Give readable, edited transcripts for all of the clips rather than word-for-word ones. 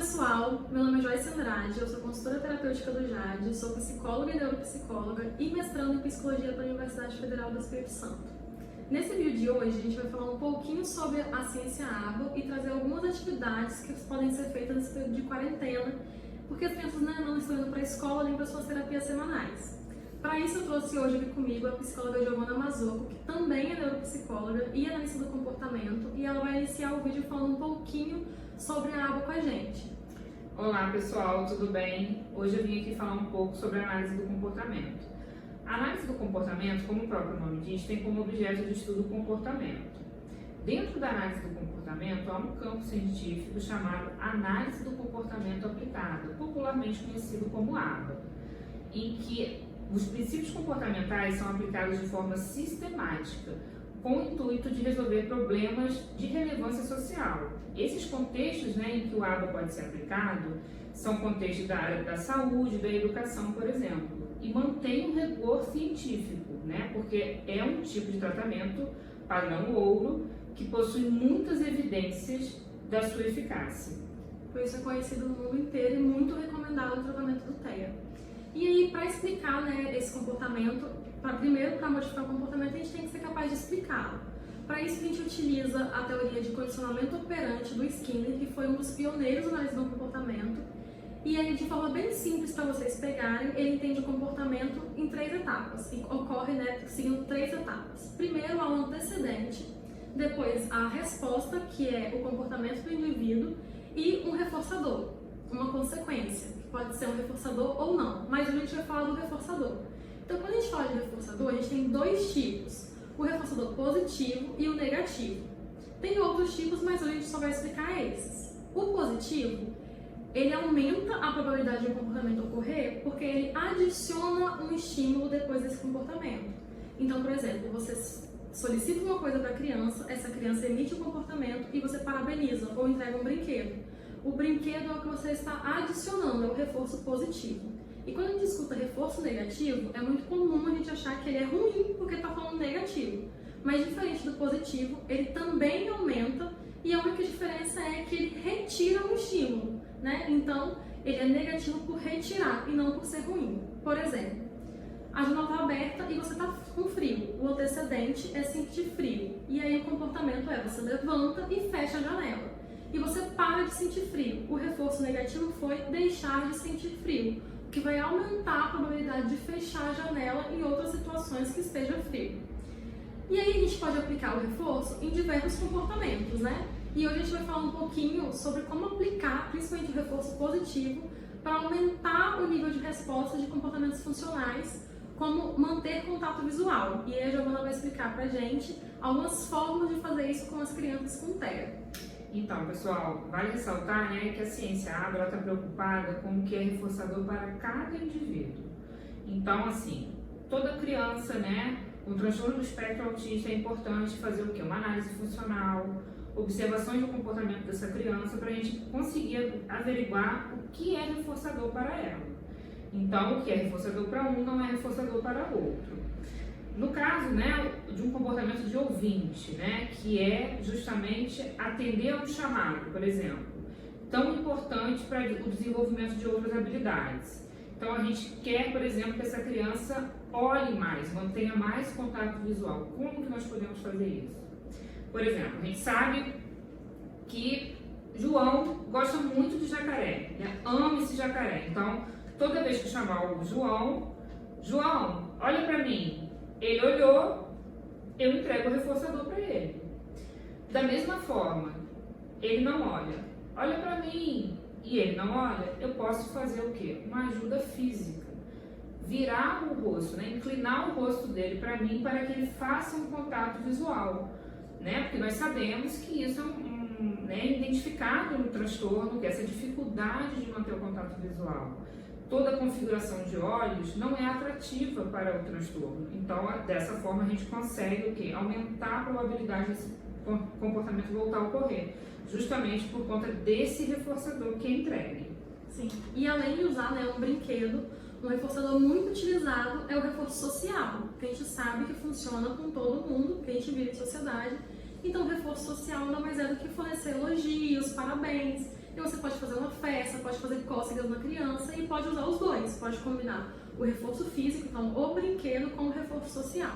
pessoal, meu nome é Joyce Andrade, eu sou consultora terapêutica do JAD, sou psicóloga e neuropsicóloga e mestrando em psicologia pela Universidade Federal do Espírito Santo. Nesse vídeo de hoje a gente vai falar um pouquinho sobre a ciência ABA e trazer algumas atividades que podem ser feitas nesse período de quarentena, porque as crianças não estão indo para a escola nem para suas terapias semanais. Para isso eu trouxe hoje aqui comigo a psicóloga Giovana Mazocco, que também é neuropsicóloga e analista do comportamento, e ela vai iniciar o vídeo falando um pouquinho sobre a ABA com a gente. Olá pessoal, tudo bem? Hoje eu vim aqui falar um pouco sobre a análise do comportamento. A análise do comportamento, como o próprio nome diz, tem como objeto de estudo o comportamento. Dentro da análise do comportamento há um campo científico chamado análise do comportamento aplicada, popularmente conhecido como ABA, em que os princípios comportamentais são aplicados de forma sistemática, com o intuito de resolver problemas de relevância social. Esses contextos em que o ABA pode ser aplicado são contextos da área da saúde, da educação, por exemplo, e mantém um rigor científico, porque é um tipo de tratamento padrão ouro que possui muitas evidências da sua eficácia. Por isso é conhecido no mundo inteiro e muito recomendado o tratamento do TEA. E aí, para explicar esse comportamento, primeiro, para modificar o comportamento, a gente tem que ser capaz de explicá-lo. Para isso, a gente utiliza a teoria de condicionamento operante do Skinner, que foi um dos pioneiros na análise do comportamento. E aí, de forma bem simples para vocês pegarem, ele entende o comportamento em 3 etapas. E ocorre seguindo 3 etapas. Primeiro, há um antecedente, depois a resposta, que é o comportamento do indivíduo, e um reforçador, uma consequência. Pode ser um reforçador ou não, mas a gente vai falar do reforçador. Então, quando a gente fala de reforçador, a gente tem 2 tipos, o reforçador positivo e o negativo. Tem outros tipos, mas hoje a gente só vai explicar esses. O positivo, ele aumenta a probabilidade de um comportamento ocorrer porque ele adiciona um estímulo depois desse comportamento. Então, por exemplo, você solicita uma coisa para a criança, essa criança emite um comportamento e você parabeniza ou entrega um brinquedo. O brinquedo é o que você está adicionando, é o reforço positivo. E quando a gente escuta reforço negativo, é muito comum a gente achar que ele é ruim porque está falando negativo. Mas diferente do positivo, ele também aumenta e a única diferença é que ele retira um estímulo, Então, ele é negativo por retirar e não por ser ruim. Por exemplo, a janela está aberta e você está com frio. O antecedente é sentir frio. E aí o comportamento é você levanta e fecha a janela. E você para de sentir frio. O reforço negativo foi deixar de sentir frio, o que vai aumentar a probabilidade de fechar a janela em outras situações que esteja frio. E aí a gente pode aplicar o reforço em diversos comportamentos, E hoje a gente vai falar um pouquinho sobre como aplicar, principalmente o reforço positivo, para aumentar o nível de resposta de comportamentos funcionais, como manter contato visual. E aí a Giovana vai explicar pra gente algumas formas de fazer isso com as crianças com TEA. Então, pessoal, vale ressaltar que a ciência ABA está preocupada com o que é reforçador para cada indivíduo. Então, assim, toda criança, com transtorno do espectro autista é importante fazer o quê? Uma análise funcional, observações do comportamento dessa criança para a gente conseguir averiguar o que é reforçador para ela. Então, o que é reforçador para um não é reforçador para o outro. No caso, de um comportamento de ouvinte, que é justamente atender a um chamado, por exemplo, tão importante para o desenvolvimento de outras habilidades. Então, a gente quer, por exemplo, que essa criança olhe mais, mantenha mais contato visual. Como que nós podemos fazer isso? Por exemplo, a gente sabe que João gosta muito de jacaré, ama esse jacaré. Então, toda vez que chamar o João, olha para mim. Ele olhou, eu entrego o reforçador para ele. Da mesma forma, ele não olha para mim e ele não olha, eu posso fazer o quê? Uma ajuda física. Virar o rosto, inclinar o rosto dele para mim para que ele faça um contato visual. Porque nós sabemos que isso é identificado no transtorno, que é essa dificuldade de manter o contato visual. Toda a configuração de olhos não é atrativa para o transtorno. Então, dessa forma, a gente consegue o quê? Aumentar a probabilidade desse comportamento voltar a ocorrer, justamente por conta desse reforçador que é entregue. Sim, e além de usar um brinquedo, um reforçador muito utilizado é o reforço social, que a gente sabe que funciona com todo mundo, que a gente vive em sociedade. Então, o reforço social nada mais é do que fornecer elogios, parabéns. E você pode fazer uma festa, pode fazer cócegas na criança e pode usar os dois. Pode combinar o reforço físico, então o brinquedo, com o reforço social.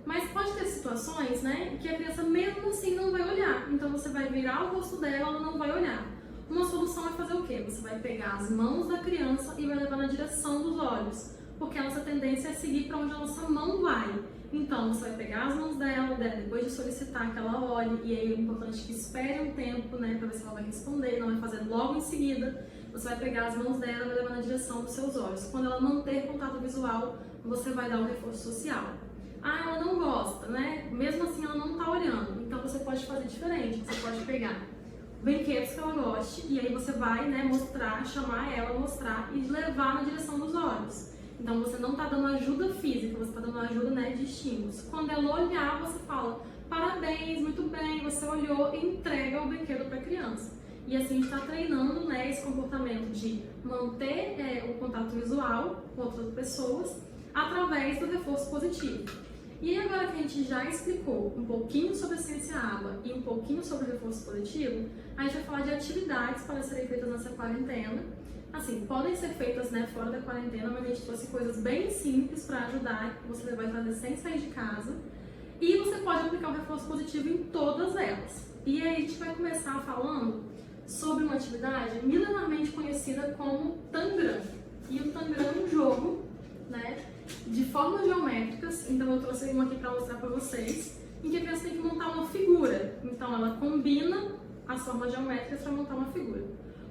Mas pode ter situações, né, que a criança mesmo assim não vai olhar. Então você vai virar o rosto dela, ela não vai olhar. Uma solução é fazer o quê? Você vai pegar as mãos da criança e vai levar na direção dos olhos, porque a nossa tendência é seguir para onde a nossa mão vai. Então você vai pegar as mãos dela, depois de solicitar que ela olhe, e aí é importante que espere um tempo, né, para ver se ela vai responder, não vai fazer logo em seguida. Você vai pegar as mãos dela e vai levar na direção dos seus olhos. Quando ela manter contato visual, você vai dar o reforço social. Ah, ela não gosta, né? Mesmo assim ela não está olhando. Então você pode fazer diferente. Você pode pegar brinquedos que ela goste e aí você vai, né, mostrar, chamar ela, mostrar e levar na direção dos olhos. Então você não está dando ajuda física, você está dando ajuda, né, de estímulos. Quando ela olhar, você fala: parabéns, muito bem, você olhou, e entrega o brinquedo para a criança. E assim a gente está treinando, né, esse comportamento de manter o contato visual com outras pessoas através do reforço positivo. E aí, agora que a gente já explicou um pouquinho sobre a ciência ABA e um pouquinho sobre o reforço positivo, a gente vai falar de atividades para serem feitas nessa quarentena. Assim, podem ser feitas, né, fora da quarentena, mas a gente trouxe coisas bem simples para ajudar, que você vai fazer sem sair de casa. E você pode aplicar o reforço positivo em todas elas. E aí a gente vai começar falando sobre uma atividade milenarmente conhecida como Tangram. E o Tangram é um jogo, né, de formas geométricas. Então eu trouxe uma aqui para mostrar para vocês, em que a criança tem que montar uma figura. Então ela combina as formas geométricas para montar uma figura.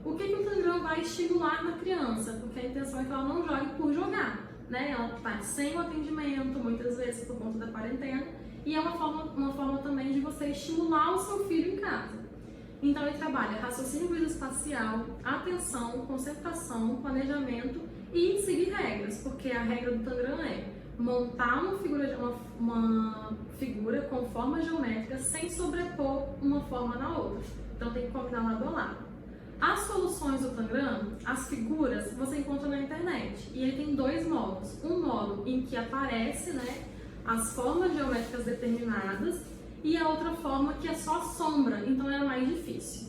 O que o Tangram vai estimular na criança? Porque a intenção é que ela não jogue por jogar, né? Ela está sem o atendimento, muitas vezes por conta da quarentena, e é uma forma também de você estimular o seu filho em casa. Então ele trabalha raciocínio visoespacial, atenção, concentração, planejamento e seguir regras, porque a regra do Tangram é montar uma figura com forma geométrica sem sobrepor uma forma na outra. Então tem que combinar lado a lado. As soluções do Tangram, as figuras, você encontra na internet. E ele tem dois modos. Um modo em que aparece, né, as formas geométricas determinadas, e a outra forma que é só sombra, então é mais difícil.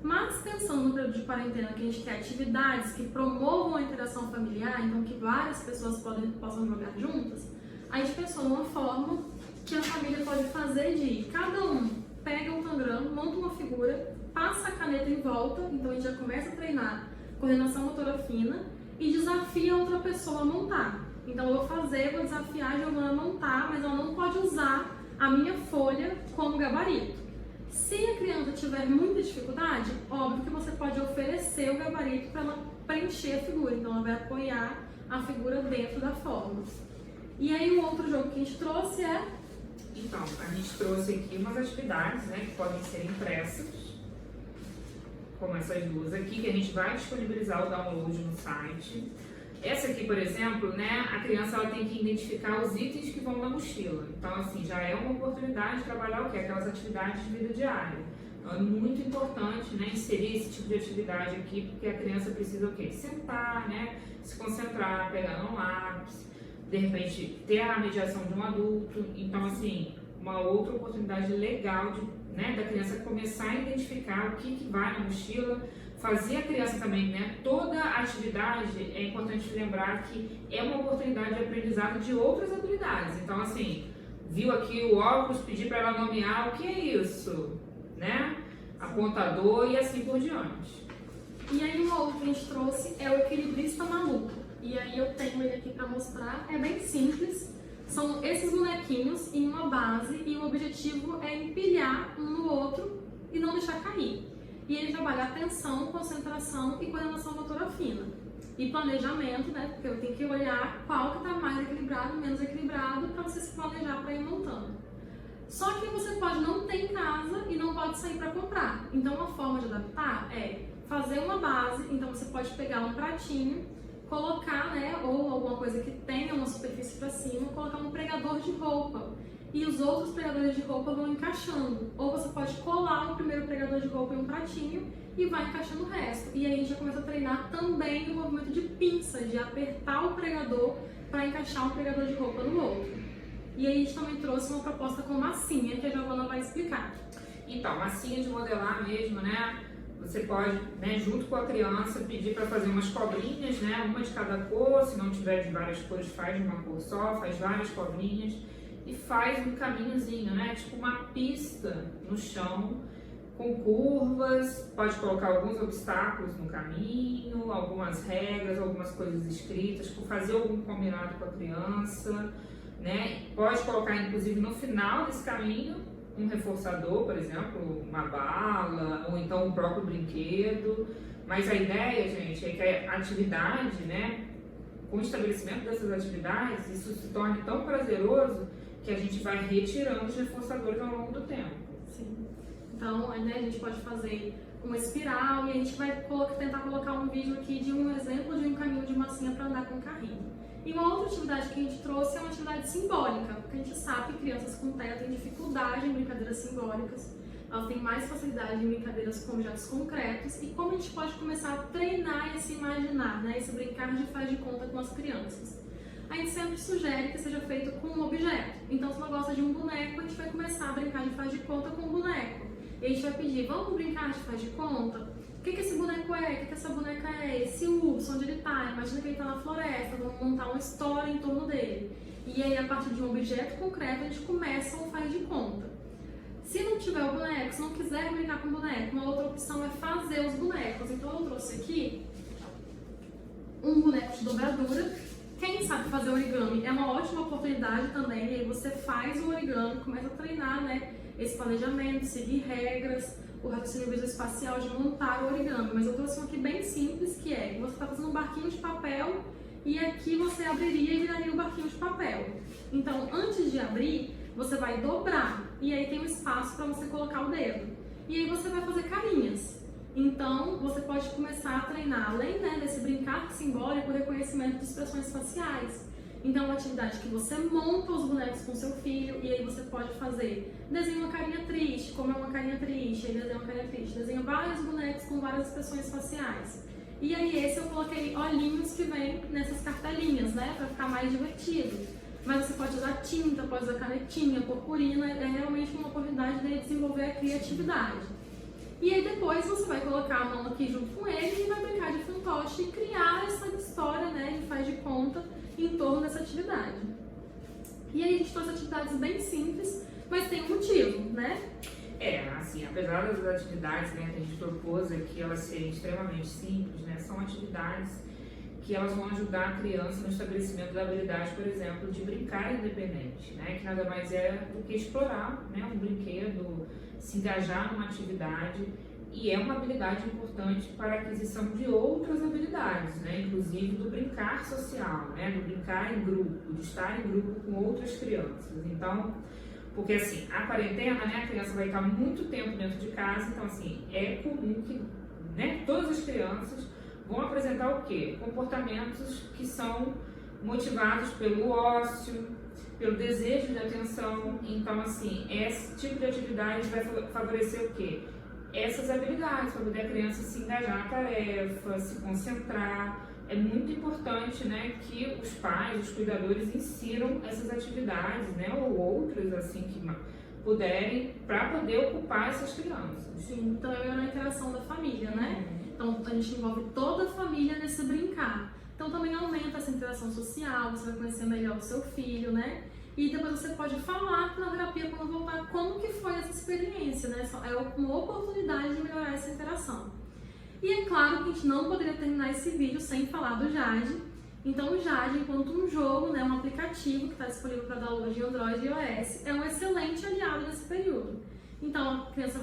Mas pensando no período de quarentena, que a gente quer atividades que promovam a interação familiar, então que várias pessoas possam jogar juntas, a gente pensou numa forma que a família pode fazer de cada um pega um Tangram, monta uma figura, passa a caneta em volta, então a gente já começa a treinar coordenação motora fina e desafia outra pessoa a montar. Então eu vou desafiar a Giovana a montar, mas ela não pode usar a minha folha como gabarito. Se a criança tiver muita dificuldade, óbvio que você pode oferecer o gabarito para ela preencher a figura, então ela vai apoiar a figura dentro da forma. E aí o outro jogo que a gente trouxe é... Então, a gente trouxe aqui umas atividades, né, que podem ser impressas, como essas duas aqui, que a gente vai disponibilizar o download no site. Essa aqui, por exemplo, né, a criança ela tem que identificar os itens que vão na mochila. Então, assim, já é uma oportunidade de trabalhar o quê? Aquelas atividades de vida diária. Então, é muito importante, né, inserir esse tipo de atividade aqui, porque a criança precisa o quê? Sentar, né, se concentrar, pegar um lápis, de repente ter a mediação de um adulto. Então, assim, uma outra oportunidade legal de, né, da criança começar a identificar o que vai na mochila. Fazer a criança também, né? Toda atividade é importante lembrar que é uma oportunidade de aprendizado de outras habilidades. Então, assim, viu aqui o óculos, pedir para ela nomear o que é isso, né? Apontador e assim por diante. E aí uma outra que a gente trouxe é o equilibrista maluco. E aí eu tenho ele aqui para mostrar, é bem simples. São esses bonequinhos em uma base e o objetivo é empilhar um no outro e não deixar cair. E ele trabalha atenção, concentração e coordenação motora fina. E planejamento, né? Porque eu tenho que olhar qual que está mais equilibrado, menos equilibrado, para você se planejar para ir montando. Só que você pode não ter em casa e não pode sair para comprar. Então uma forma de adaptar é fazer uma base. Então você pode pegar um pratinho, colocar, né, ou alguma coisa que tenha uma superfície para cima, colocar um pregador de roupa. E os outros pregadores de roupa vão encaixando. Ou você pode colar o primeiro pregador de roupa em um pratinho e vai encaixando o resto. E aí a gente já começa a treinar também o movimento de pinça, de apertar o pregador para encaixar um pregador de roupa no outro. E aí a gente também trouxe uma proposta com massinha, que a Giovana vai explicar. Então, massinha de modelar mesmo, né? você pode, né, junto com a criança, pedir para fazer umas cobrinhas, né, uma de cada cor, se não tiver de várias cores, faz de uma cor só, faz várias cobrinhas e faz um caminhozinho, né, tipo uma pista no chão, com curvas, pode colocar alguns obstáculos no caminho, algumas regras, algumas coisas escritas, por fazer algum combinado com a criança, né, pode colocar inclusive no final desse caminho um reforçador, por exemplo, uma bala, ou então o próprio brinquedo. Mas a ideia, gente, é que a atividade, né, com o estabelecimento dessas atividades, isso se torne tão prazeroso que a gente vai retirando os reforçadores ao longo do tempo. Sim. Então, né, a gente pode fazer uma espiral e a gente vai tentar colocar um vídeo aqui de um exemplo de um caminho de massinha para andar com o carrinho. E uma outra atividade que a gente trouxe é uma atividade simbólica, porque a gente sabe que crianças com TEA têm dificuldade em brincadeiras simbólicas, elas têm mais facilidade em brincadeiras com objetos concretos, e como a gente pode começar a treinar e se imaginar, né, esse brincar de faz de conta com as crianças. A gente sempre sugere que seja feito com um objeto. Então, se ela gosta de um boneco, a gente vai começar a brincar de faz de conta com o boneco. E a gente vai pedir, vamos brincar de faz de conta? O que esse boneco é? O que essa boneca é? Esse urso, onde ele está? Imagina que ele está na floresta, vamos montar uma história em torno dele. E aí, a partir de um objeto concreto, a gente começa um faz de conta. Se não tiver o boneco, se não quiser brincar com o boneco, uma outra opção é fazer os bonecos. Então, eu trouxe aqui um boneco de dobradura. Quem sabe fazer origami é uma ótima oportunidade também. E aí você faz o origami, começa a treinar, né, esse planejamento, seguir regras, o raciocínio visoespacial de montar o origami. Mas eu trouxe um aqui bem simples, que é que você está fazendo um barquinho de papel e aqui você abriria e viraria um barquinho de papel. Então, antes de abrir, você vai dobrar e aí tem um espaço para você colocar o dedo. E aí você vai fazer carinhas. Então, você pode começar a treinar, além, né, desse brincar simbólico, o reconhecimento de expressões faciais. Então, é uma atividade que você monta os bonecos com seu filho e aí você pode fazer, desenha uma carinha triste, como é uma carinha triste, aí desenha uma carinha triste, desenha vários bonecos com várias expressões faciais. E aí esse eu coloquei olhinhos que vem nessas cartelinhas, né, para ficar mais divertido. Mas você pode usar tinta, pode usar canetinha, purpurina, é realmente uma oportunidade de desenvolver a criatividade. E aí depois você vai colocar a mão aqui junto com ele e vai brincar de fantoche e criar essa história, né, de faz de conta em torno dessa atividade. E aí a gente trouxe atividades bem simples, mas tem um motivo, né? Assim, apesar das atividades, né, que a gente propôs aqui, elas serem extremamente simples, né, são atividades que elas vão ajudar a criança no estabelecimento da habilidade, por exemplo, de brincar independente, né, que nada mais é do que explorar, né, um brinquedo, se engajar numa atividade, e é uma habilidade importante para a aquisição de outras habilidades, né, inclusive do brincar social, né, do brincar em grupo, de estar em grupo com outras crianças. Então, porque assim, a quarentena, né, a criança vai estar muito tempo dentro de casa, então assim, é comum que, né, todas as crianças vão apresentar o quê? Comportamentos que são motivados pelo ócio, pelo desejo de atenção. Então assim, esse tipo de atividade vai favorecer o quê? Essas habilidades, para poder a criança se engajar na tarefa, se concentrar. É muito importante, né, que os pais, os cuidadores insiram essas atividades, né, ou outras assim que puderem, para poder ocupar essas crianças. Sim, então é a interação da família, né? Então a gente envolve toda a família nesse brincar. Então também aumenta essa interação social, você vai conhecer melhor o seu filho, né? E depois você pode falar na terapia, quando voltar, como que foi essa experiência, né? É uma oportunidade de melhorar essa interação. E é claro que a gente não poderia terminar esse vídeo sem falar do Jade. Então o Jade, enquanto um jogo, né, um aplicativo que está disponível para download em Android e iOS, é um excelente aliado nesse período. Então a criança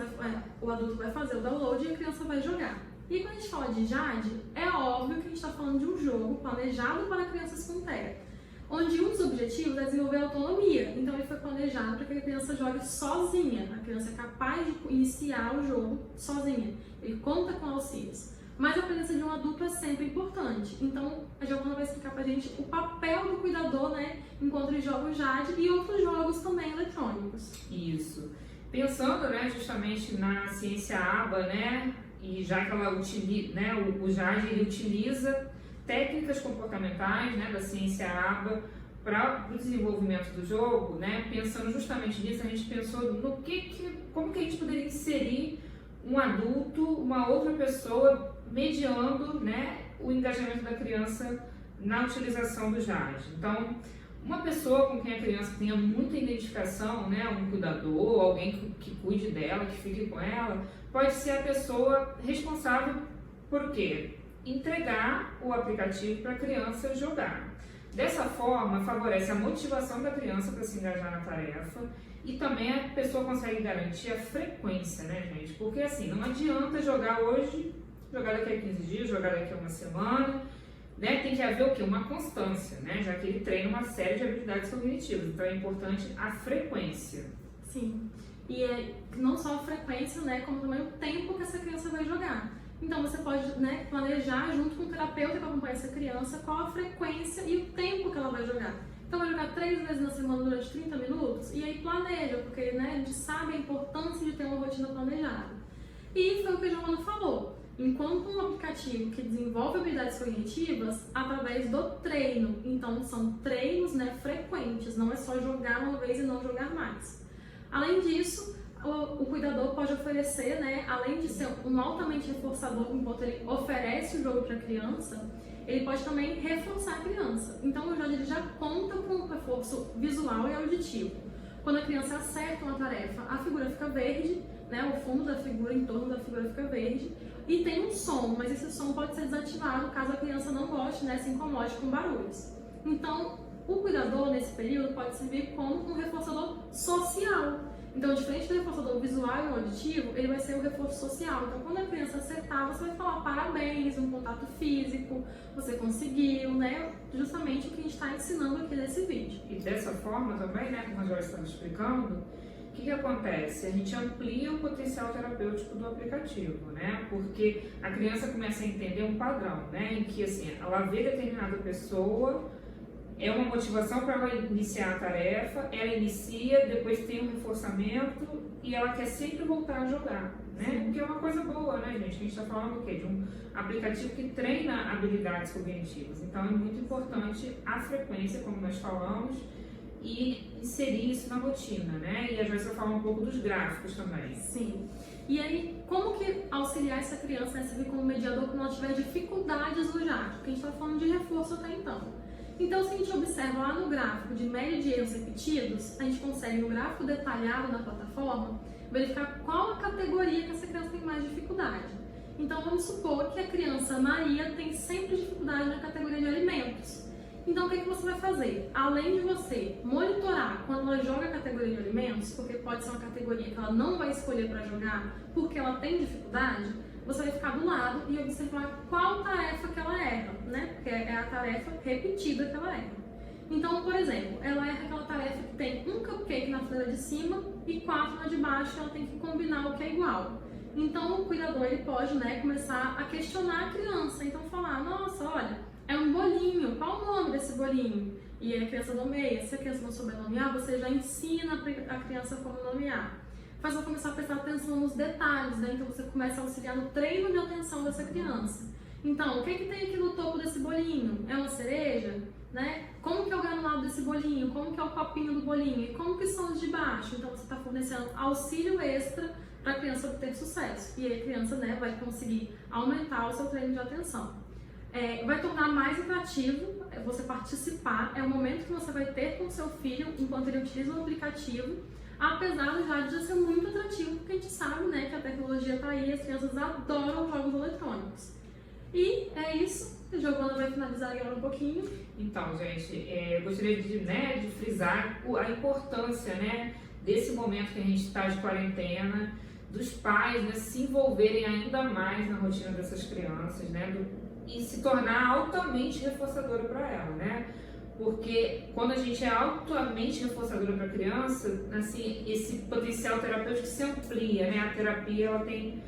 o adulto vai fazer o download e a criança vai jogar. E quando a gente fala de Jade, é óbvio que a gente está falando de um jogo planejado para crianças com TEA, onde um dos objetivos é desenvolver autonomia. Então ele foi planejado para que a criança jogue sozinha. A criança é capaz de iniciar o jogo sozinha. Ele conta com auxílios. Mas a presença de um adulto é sempre importante. Então a Giovana vai explicar pra gente o papel do cuidador, né, enquanto ele joga o Jade e outros jogos também eletrônicos. Isso. Pensando, né, justamente na ciência ABA, né, e já que ela utiliza, né, o Jade ele utiliza técnicas comportamentais, né, da ciência ABA para o desenvolvimento do jogo, né, pensando justamente nisso, a gente pensou no como que a gente poderia inserir um adulto, uma outra pessoa mediando, né, o engajamento da criança na utilização do JAD. Então, uma pessoa com quem a criança tenha muita identificação, né, um cuidador, alguém que cuide dela, que fique com ela, pode ser a pessoa responsável por quê? Entregar o aplicativo para a criança jogar. Dessa forma, favorece a motivação da criança para se engajar na tarefa e também a pessoa consegue garantir a frequência, né, gente? Porque assim, não adianta jogar hoje, jogar daqui a 15 dias, jogar daqui a uma semana, né? Tem que haver o quê? Uma constância, né? Já que ele treina uma série de habilidades cognitivas, então é importante a frequência. Sim, e não só a frequência, né, como também o tempo que essa criança vai jogar. Então você pode, né, planejar junto com o terapeuta que acompanha essa criança qual a frequência e o tempo que ela vai jogar. Então vai jogar 3 vezes na semana durante 30 minutos e aí planeja, porque, né, a gente sabe a importância de ter uma rotina planejada. E foi o que a Giovana falou. Enquanto um aplicativo que desenvolve habilidades cognitivas através do treino, então são treinos, né, frequentes, não é só jogar uma vez e não jogar mais. Além disso, o cuidador pode oferecer, né, além de ser um altamente reforçador enquanto ele oferece o jogo para a criança, ele pode também reforçar a criança. Então o JAD ele já conta com um reforço visual e auditivo. Quando a criança acerta uma tarefa, a figura fica verde, né, o fundo da figura, em torno da figura fica verde, e tem um som, mas esse som pode ser desativado caso a criança não goste, né, se incomode com barulhos. Então, o cuidador, nesse período, pode servir como um reforçador social. Então, diferente do reforçador visual e auditivo, ele vai ser o reforço social. Então, quando a criança acertar, você vai falar parabéns, um contato físico, você conseguiu, né? Justamente o que a gente está ensinando aqui nesse vídeo. E dessa forma também, né, como a Joyce estava explicando, o que acontece? A gente amplia o potencial terapêutico do aplicativo, né? Porque a criança começa a entender um padrão, né? Em que, assim, ela vê determinada pessoa, é uma motivação para ela iniciar a tarefa, ela inicia, depois tem um reforçamento e ela quer sempre voltar a jogar, né? O que é uma coisa boa, né, gente? A gente está falando o quê? De um aplicativo que treina habilidades cognitivas. Então é muito importante a frequência, como nós falamos, e inserir isso na rotina, né? E a Joyce vai falar um pouco dos gráficos também. Sim. E aí, como que auxiliar essa criança a servir como mediador quando ela tiver dificuldades no JAD? Porque a gente está falando de reforço até então. Então, se a gente observa lá no gráfico de média de erros repetidos, a gente consegue, no gráfico detalhado na plataforma, verificar qual a categoria que essa criança tem mais dificuldade. Então, vamos supor que a criança Maria tem sempre dificuldade na categoria de alimentos. Então, o que você vai fazer? Além de você monitorar quando ela joga a categoria de alimentos, porque pode ser uma categoria que ela não vai escolher para jogar porque ela tem dificuldade, você vai ficar do lado e observar qual tarefa que ela erra, né? Porque é a tarefa repetida que ela erra. Então, por exemplo, ela erra aquela tarefa que tem um cupcake na fileira de cima e 4 na de baixo, ela tem que combinar o que é igual. Então, o cuidador ele pode, né, começar a questionar a criança. Então, falar, nossa, olha, é um bolinho, qual o nome desse bolinho? E aí a criança nomeia. Se a criança não souber nomear, você já ensina a criança como nomear. Faz ela começar a prestar atenção nos detalhes, né? Então você começa a auxiliar no treino de atenção dessa criança. Então, o que tem aqui no topo desse bolinho? É uma cereja? Né? Como que é o granulado desse bolinho? Como que é o copinho do bolinho? E como que são os de baixo? Então você está fornecendo auxílio extra para a criança obter sucesso. E aí a criança, né, vai conseguir aumentar o seu treino de atenção. Vai tornar mais atrativo você participar. É o momento que você vai ter com o seu filho enquanto ele utiliza o aplicativo. Apesar do JAD já ser muito atrativo, porque a gente sabe, né, que a tecnologia está aí e as crianças adoram jogos eletrônicos. E é isso, a Giovana vai finalizar agora um pouquinho. Então, gente, eu gostaria de frisar a importância, né, desse momento que a gente está de quarentena, dos pais, né, se envolverem ainda mais na rotina dessas crianças, né, e se tornar altamente reforçadora para ela, né? Porque quando a gente é altamente reforçadora para a criança, assim, esse potencial terapêutico se amplia, né? A terapia ela tem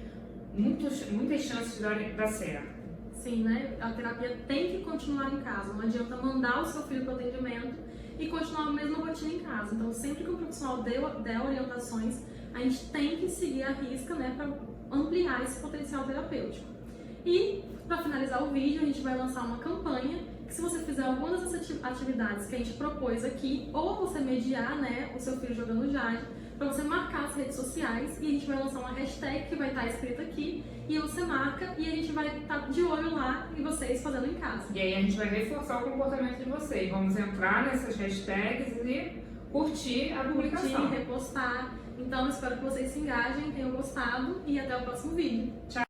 muitas chances de dar certo. Sim, né? A terapia tem que continuar em casa. Não adianta mandar o seu filho para o atendimento e continuar a mesma rotina em casa. Então, sempre que o profissional der orientações, a gente tem que seguir a risca, né? Para ampliar esse potencial terapêutico. E, para finalizar o vídeo, a gente vai lançar uma campanha que se você fizer alguma dessas atividades que a gente propôs aqui, ou você mediar, né, o seu filho jogando JAD, para você marcar as redes sociais e a gente vai lançar uma hashtag que vai estar escrita aqui e você marca e a gente vai estar de olho lá em vocês fazendo em casa. E aí a gente vai reforçar o comportamento de vocês. Vamos entrar nessas hashtags e curtir a publicação. Curtir, repostar. Então, espero que vocês se engajem, tenham gostado e até o próximo vídeo. Tchau!